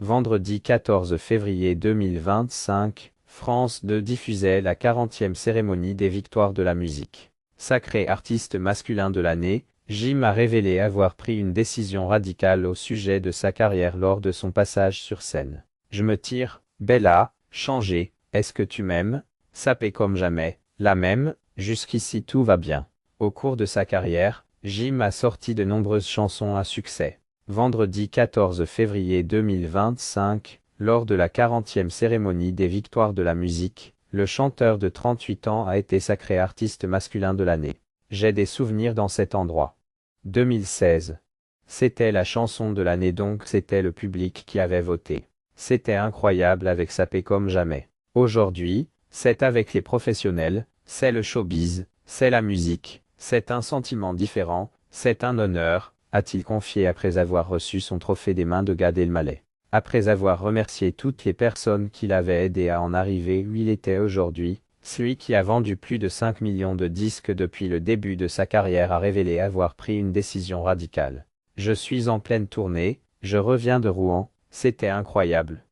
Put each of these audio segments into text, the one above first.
Vendredi 14 février 2025, France 2 diffusait la 40e cérémonie des Victoires de la musique. Sacré artiste masculin de l'année, Jim a révélé avoir pris une décision radicale au sujet de sa carrière lors de son passage sur scène. Je me tire, Bella, changer, est-ce que tu m'aimes? Sapé comme jamais, la même, jusqu'ici tout va bien. Au cours de sa carrière, Jim a sorti de nombreuses chansons à succès. Vendredi 14 février 2025, lors de la 40e cérémonie des Victoires de la musique, le chanteur de 38 ans a été sacré artiste masculin de l'année. J'ai des souvenirs dans cet endroit. 2016. C'était la chanson de l'année donc c'était le public qui avait voté. C'était incroyable avec Sapé comme jamais. Aujourd'hui, c'est avec les professionnels, c'est le showbiz, c'est la musique, c'est un sentiment différent, c'est un honneur, a-t-il confié après avoir reçu son trophée des mains de Gad Elmaleh. Après avoir remercié toutes les personnes qui l'avaient aidé à en arriver où il était aujourd'hui, celui qui a vendu plus de 5 millions de disques depuis le début de sa carrière a révélé avoir pris une décision radicale. Je suis en pleine tournée, je reviens de Rouen, c'était incroyable.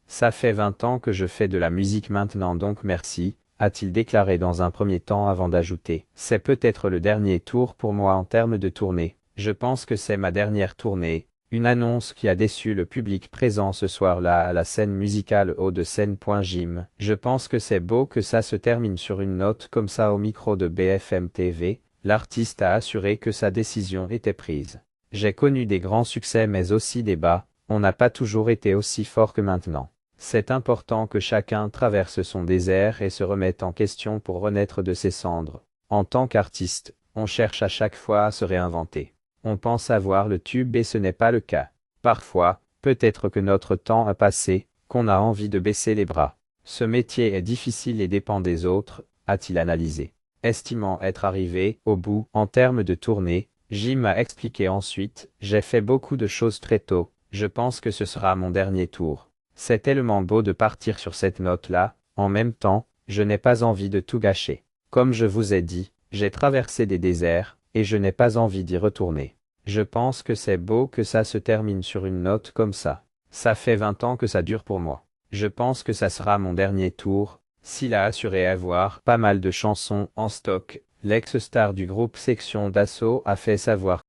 Ça fait 20 ans que je fais de la musique maintenant donc merci, a-t-il déclaré dans un premier temps avant d'ajouter. C'est peut-être le dernier tour pour moi en termes de tournée. Je pense que c'est ma dernière tournée, une annonce qui a déçu le public présent ce soir-là à la scène musicale Hauts-de-Seine. Je pense que c'est beau que ça se termine sur une note comme ça au micro de BFM TV, l'artiste a assuré que sa décision était prise. J'ai connu des grands succès mais aussi des bas, on n'a pas toujours été aussi fort que maintenant. C'est important que chacun traverse son désert et se remette en question pour renaître de ses cendres. En tant qu'artiste, on cherche à chaque fois à se réinventer. On pense avoir le tube et ce n'est pas le cas. Parfois, peut-être que notre temps a passé, qu'on a envie de baisser les bras. Ce métier est difficile et dépend des autres, a-t-il analysé. Estimant être arrivé au bout en termes de tournée, Jim a expliqué ensuite, j'ai fait beaucoup de choses très tôt, je pense que ce sera mon dernier tour. C'est tellement beau de partir sur cette note-là, en même temps, je n'ai pas envie de tout gâcher. Comme je vous ai dit, j'ai traversé des déserts, et je n'ai pas envie d'y retourner. Je pense que c'est beau que ça se termine sur une note comme ça. Ça fait 20 ans que ça dure pour moi. Je pense que ça sera mon dernier tour, s'il a assuré avoir pas mal de chansons en stock. L'ex-star du groupe Sexion d'Assaut a fait savoir